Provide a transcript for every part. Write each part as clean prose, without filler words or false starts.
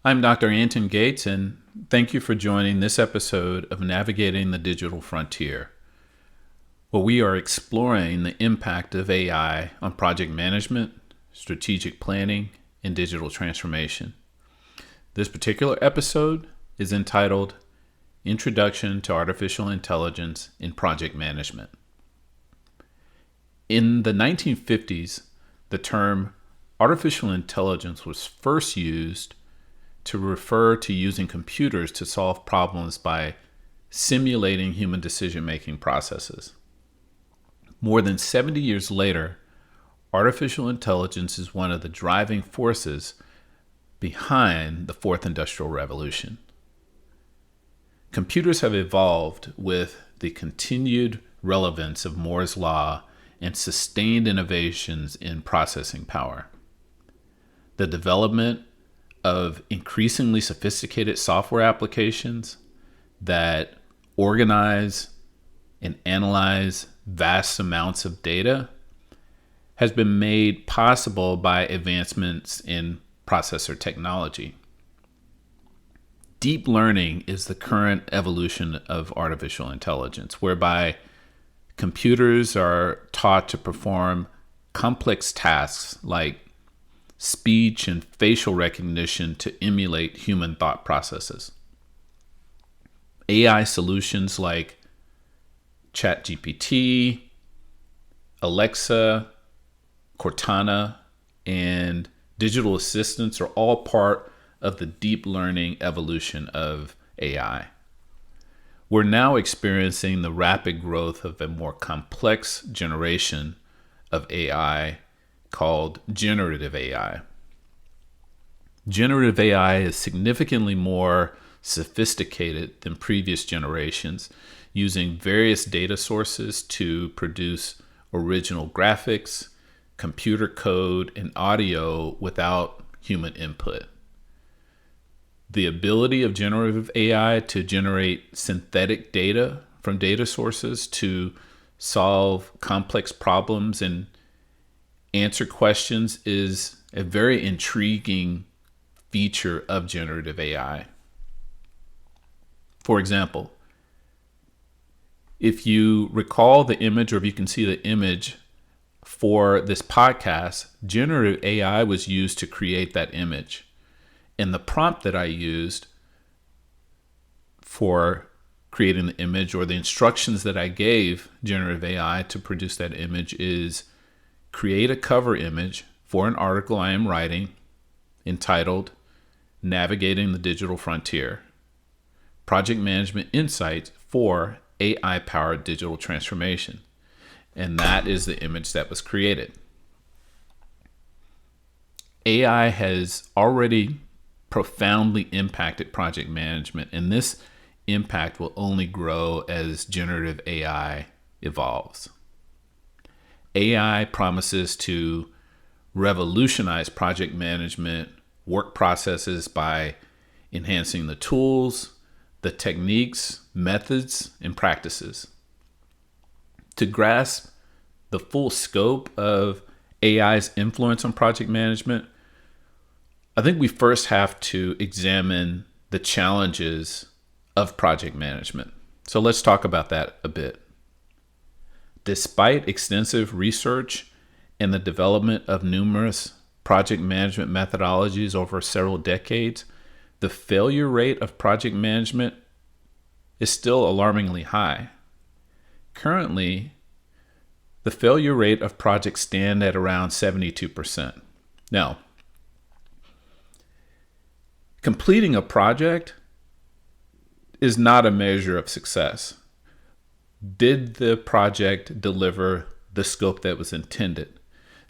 I'm Dr. Anton Gates, and thank you for joining this episode of Navigating the Digital Frontier, where we are exploring the impact of AI on project management, strategic planning, and digital transformation. This particular episode is entitled Introduction to Artificial Intelligence in Project Management. In the 1950s, the term artificial intelligence was first used to refer to using computers to solve problems by simulating human decision-making processes. More than 70 years later, artificial intelligence is one of the driving forces behind the Fourth Industrial Revolution. Computers have evolved with the continued relevance of Moore's Law and sustained innovations in processing power. The development of increasingly sophisticated software applications that organize and analyze vast amounts of data has been made possible by advancements in processor technology. Deep learning is the current evolution of artificial intelligence, whereby computers are taught to perform complex tasks like speech and facial recognition to emulate human thought processes. AI solutions like ChatGPT, Alexa, Cortana, and digital assistants are all part of the deep learning evolution of AI. We're now experiencing the rapid growth of a more complex generation of AI called generative AI. Generative AI is significantly more sophisticated than previous generations, using various data sources to produce original graphics, computer code, and audio without human input. The ability of generative AI to generate synthetic data from data sources to solve complex problems and answer questions is a very intriguing feature of generative AI. For example, if you recall the image, or if you can see the image for this podcast, generative AI was used to create that image. And the prompt that I used for creating the image, or the instructions that I gave generative AI to produce that image, is create a cover image for an article I am writing entitled Navigating the Digital Frontier, Project Management Insights for AI-Powered Digital Transformation. And that is the image that was created. AI has already profoundly impacted project management, and this impact will only grow as generative AI evolves. AI promises to revolutionize project management work processes by enhancing the tools, the techniques, methods, and practices. To grasp the full scope of AI's influence on project management, I think we first have to examine the challenges of project management. So let's talk about that a bit. Despite extensive research and the development of numerous project management methodologies over several decades, the failure rate of project management is still alarmingly high. Currently, the failure rate of projects stand at around 72%. Now, completing a project is not a measure of success. Did the project deliver the scope that was intended?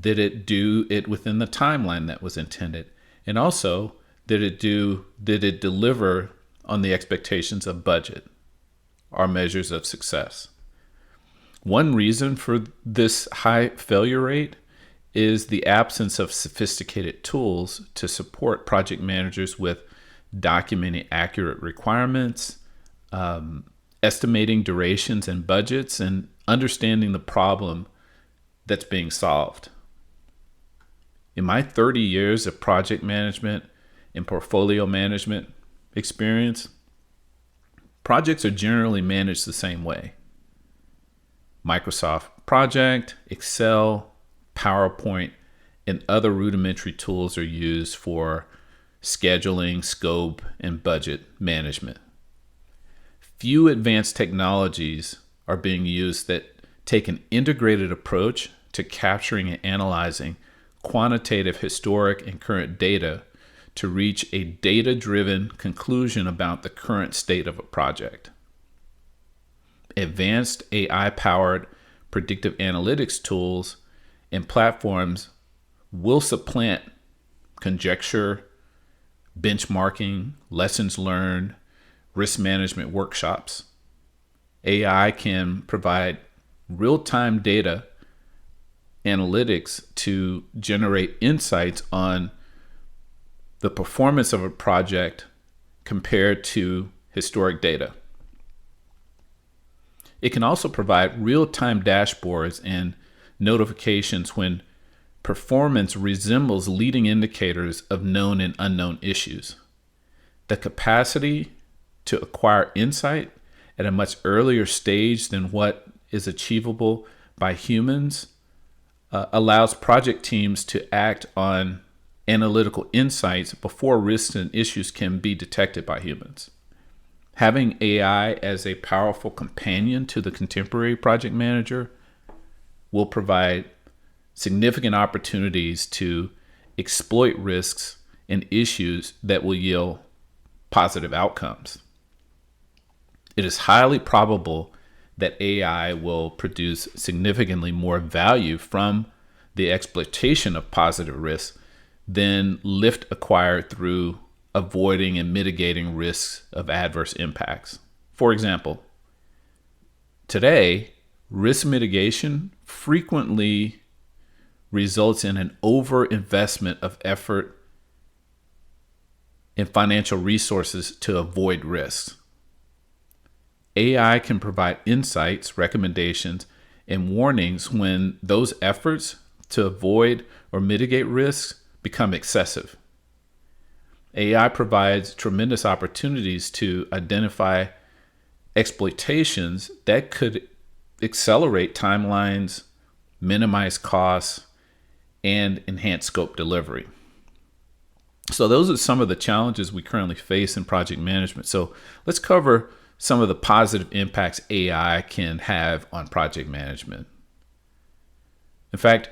Did it do it within the timeline that was intended? And also, did it deliver on the expectations of budget? Are measures of success. One reason for this high failure rate is the absence of sophisticated tools to support project managers with documenting accurate requirements, estimating durations and budgets, and understanding the problem that's being solved. In my 30 years of project management and portfolio management experience, projects are generally managed the same way. Microsoft Project, Excel, PowerPoint, and other rudimentary tools are used for scheduling, scope, and budget management. Few advanced technologies are being used that take an integrated approach to capturing and analyzing quantitative historic and current data to reach a data-driven conclusion about the current state of a project. Advanced AI-powered predictive analytics tools and platforms will supplant conjecture, benchmarking, lessons learned, risk management workshops. AI can provide real-time data analytics to generate insights on the performance of a project compared to historic data. It can also provide real-time dashboards and notifications when performance resembles leading indicators of known and unknown issues. The capacity to acquire insight at a much earlier stage than what is achievable by humans allows project teams to act on analytical insights before risks and issues can be detected by humans. Having AI as a powerful companion to the contemporary project manager will provide significant opportunities to exploit risks and issues that will yield positive outcomes. It is highly probable that AI will produce significantly more value from the exploitation of positive risks than lift acquired through avoiding and mitigating risks of adverse impacts. For example, today, risk mitigation frequently results in an overinvestment of effort and financial resources to avoid risks. AI can provide insights, recommendations, and warnings when those efforts to avoid or mitigate risks become excessive. AI provides tremendous opportunities to identify exploitations that could accelerate timelines, minimize costs, and enhance scope delivery. So those are some of the challenges we currently face in project management. So let's cover some of the positive impacts AI can have on project management. In fact,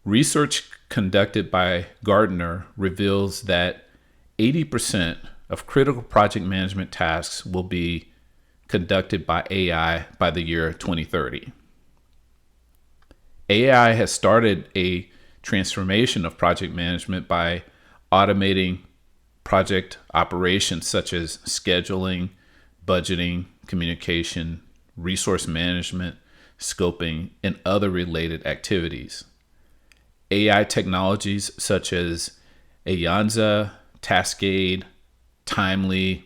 research conducted by Gartner reveals that 80% of critical project management tasks will be conducted by AI by the year 2030. AI has started a transformation of project management by automating project operations such as scheduling, budgeting, communication, resource management, scoping, and other related activities. AI technologies such as Ayanza, Tascade, Timely,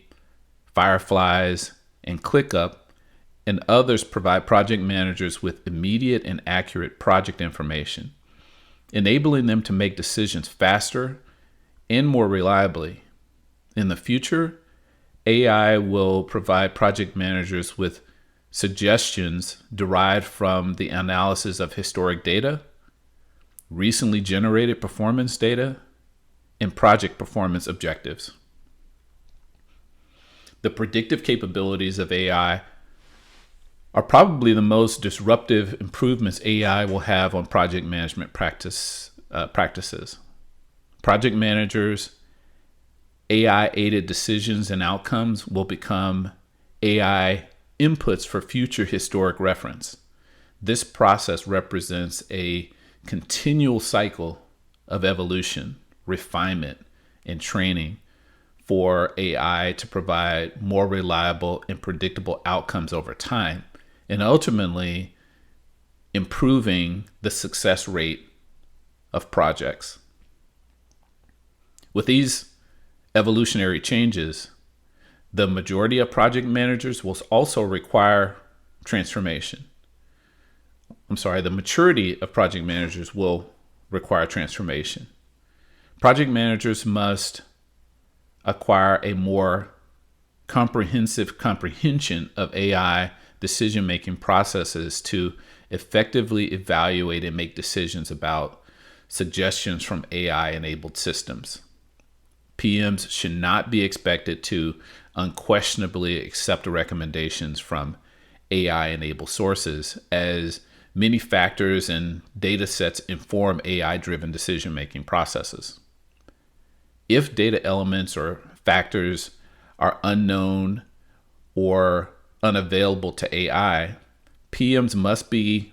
Fireflies, and ClickUp, and others provide project managers with immediate and accurate project information, enabling them to make decisions faster and more reliably. In the future, AI will provide project managers with suggestions derived from the analysis of historic data, recently generated performance data, and project performance objectives. The predictive capabilities of AI are probably the most disruptive improvements AI will have on project management practices. Project managers' AI-aided decisions and outcomes will become AI inputs for future historic reference. This process represents a continual cycle of evolution, refinement, and training for AI to provide more reliable and predictable outcomes over time, and ultimately improving the success rate of projects. With these evolutionary changes, the majority of project managers will also require transformation. The maturity of project managers will require transformation. Project managers must acquire a more comprehensive comprehension of AI decision-making processes to effectively evaluate and make decisions about suggestions from AI-enabled systems. PMs should not be expected to unquestionably accept recommendations from AI-enabled sources, as many factors and data sets inform AI-driven decision-making processes. If data elements or factors are unknown or unavailable to AI, PMs must be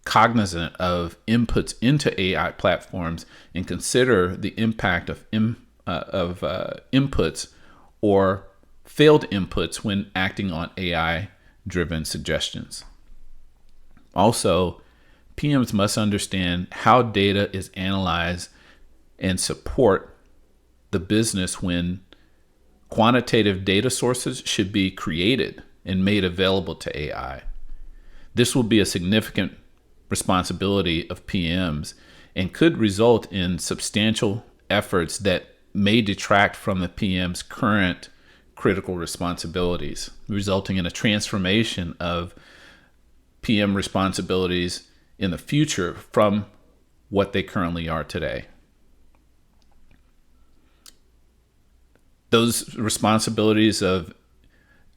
cognizant of inputs into AI platforms and consider the impact of inputs or failed inputs when acting on AI-driven suggestions. Also, PMs must understand how data is analyzed and support the business when quantitative data sources should be created and made available to AI. This will be a significant responsibility of PMs and could result in substantial efforts that may detract from the PM's current critical responsibilities, resulting in a transformation of PM responsibilities in the future from what they currently are today. Those responsibilities of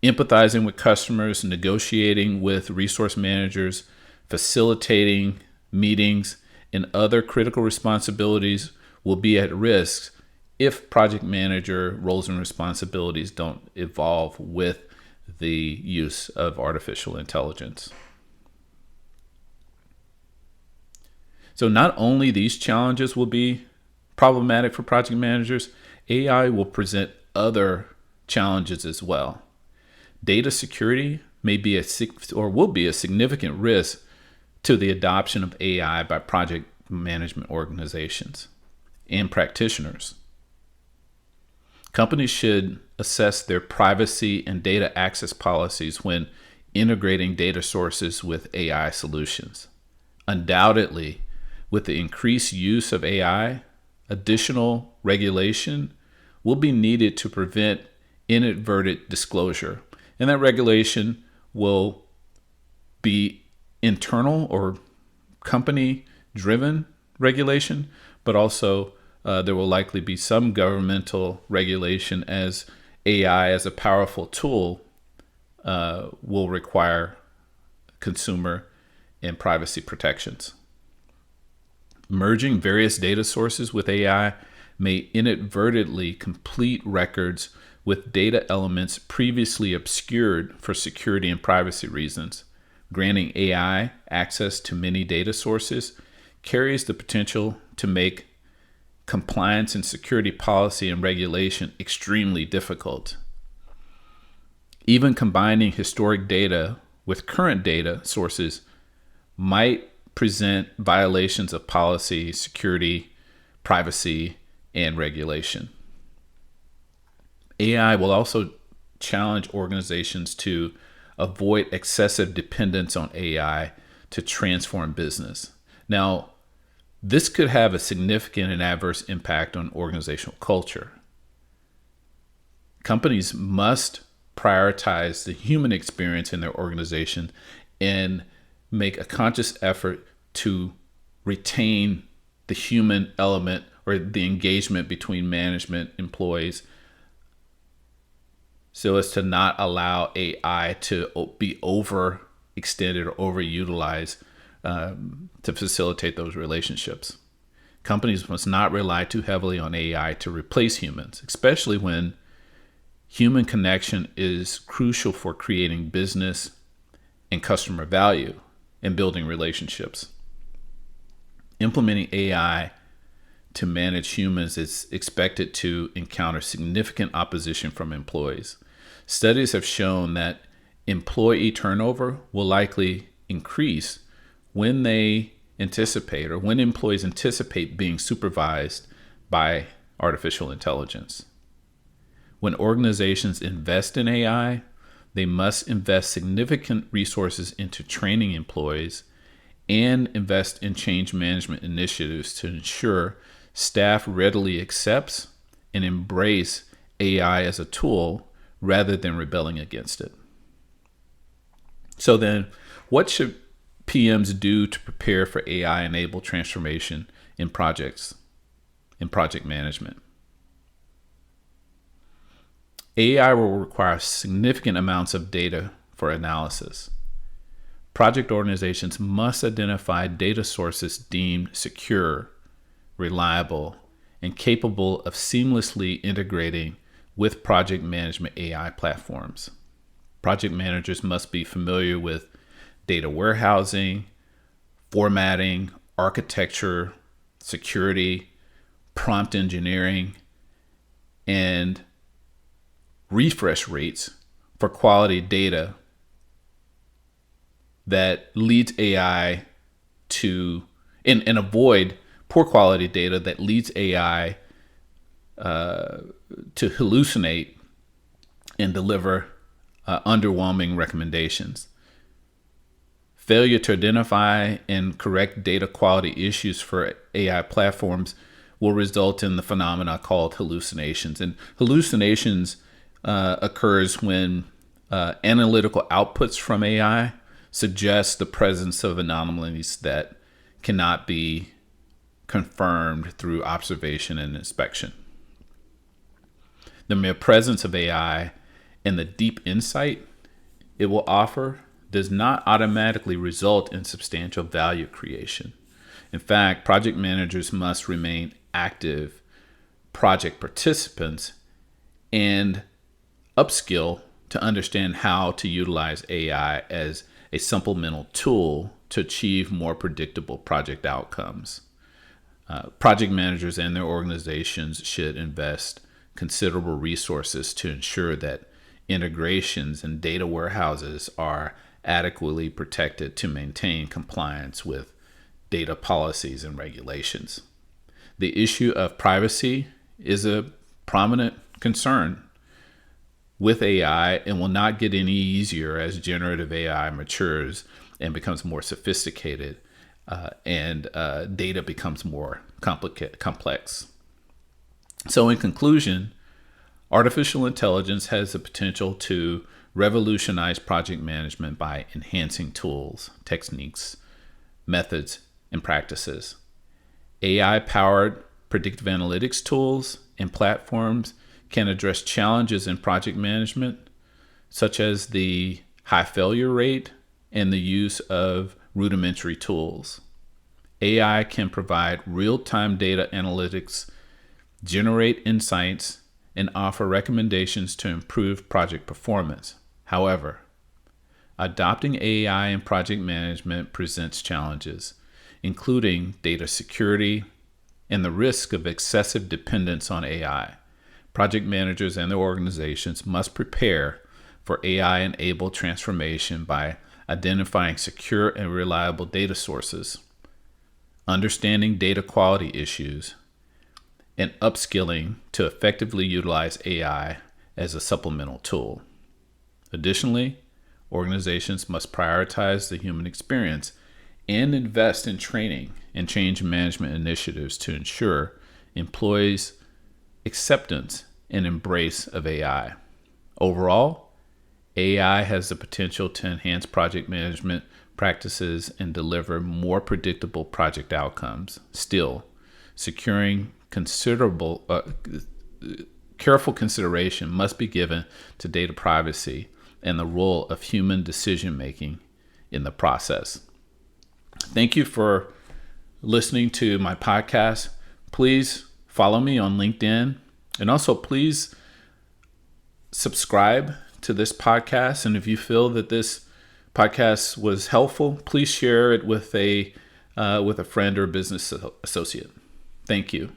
empathizing with customers, negotiating with resource managers, facilitating meetings, and other critical responsibilities will be at risk if project manager roles and responsibilities don't evolve with the use of artificial intelligence. So not only these challenges will be problematic for project managers, AI will present other challenges as well. Data security may be will be a significant risk to the adoption of AI by project management organizations and practitioners. Companies should assess their privacy and data access policies when integrating data sources with AI solutions. Undoubtedly, with the increased use of AI, additional regulation will be needed to prevent inadvertent disclosure. And that regulation will be internal or company-driven regulation, but also there will likely be some governmental regulation, as AI as a powerful tool will require consumer and privacy protections. Merging various data sources with AI may inadvertently complete records with data elements previously obscured for security and privacy reasons. Granting AI access to many data sources carries the potential to make compliance and security policy and regulation extremely difficult. Even combining historic data with current data sources might present violations of policy, security, privacy, and regulation. AI will also challenge organizations to avoid excessive dependence on AI to transform business. Now, this could have a significant and adverse impact on organizational culture. Companies must prioritize the human experience in their organization and make a conscious effort to retain the human element or the engagement between management employees, so as to not allow AI to be overextended or overutilized to facilitate those relationships. Companies must not rely too heavily on AI to replace humans, especially when human connection is crucial for creating business and customer value and building relationships. Implementing AI to manage humans is expected to encounter significant opposition from employees. Studies have shown that employee turnover will likely increase when employees anticipate being supervised by artificial intelligence. When organizations invest in AI, they must invest significant resources into training employees and invest in change management initiatives to ensure staff readily accepts and embrace AI as a tool rather than rebelling against it. So then, what should PMs do to prepare for AI-enabled transformation in project management? AI will require significant amounts of data for analysis. Project organizations must identify data sources deemed secure, reliable, and capable of seamlessly integrating with project management AI platforms. Project managers must be familiar with data warehousing, formatting, architecture, security, prompt engineering, and refresh rates for quality data that leads AI to, and avoid poor quality data that leads AI to hallucinate and deliver underwhelming recommendations. Failure to identify and correct data quality issues for AI platforms will result in the phenomena called hallucinations. And hallucinations occurs when analytical outputs from AI suggest the presence of anomalies that cannot be confirmed through observation and inspection. The mere presence of AI and the deep insight it will offer does not automatically result in substantial value creation. In fact, project managers must remain active project participants and upskill to understand how to utilize AI as a supplemental tool to achieve more predictable project outcomes. Project managers and their organizations should invest considerable resources to ensure that integrations and data warehouses are adequately protected to maintain compliance with data policies and regulations. The issue of privacy is a prominent concern with AI and will not get any easier as generative AI matures and becomes more sophisticated and data becomes more complex. So in conclusion, artificial intelligence has the potential to revolutionize project management by enhancing tools, techniques, methods, and practices. AI-powered predictive analytics tools and platforms can address challenges in project management, such as the high failure rate and the use of rudimentary tools. AI can provide real-time data analytics, generate insights, and offer recommendations to improve project performance. However, adopting AI in project management presents challenges, including data security and the risk of excessive dependence on AI. Project managers and their organizations must prepare for AI-enabled transformation by identifying secure and reliable data sources, understanding data quality issues, and upskilling to effectively utilize AI as a supplemental tool. Additionally, organizations must prioritize the human experience and invest in training and change management initiatives to ensure employees' acceptance and embrace of AI. Overall, AI has the potential to enhance project management practices and deliver more predictable project outcomes. Still, securing careful consideration must be given to data privacy and the role of human decision-making in the process. Thank you for listening to my podcast. Please follow me on LinkedIn, and also please subscribe to this podcast. And if you feel that this podcast was helpful, please share it with a friend or business associate. Thank you.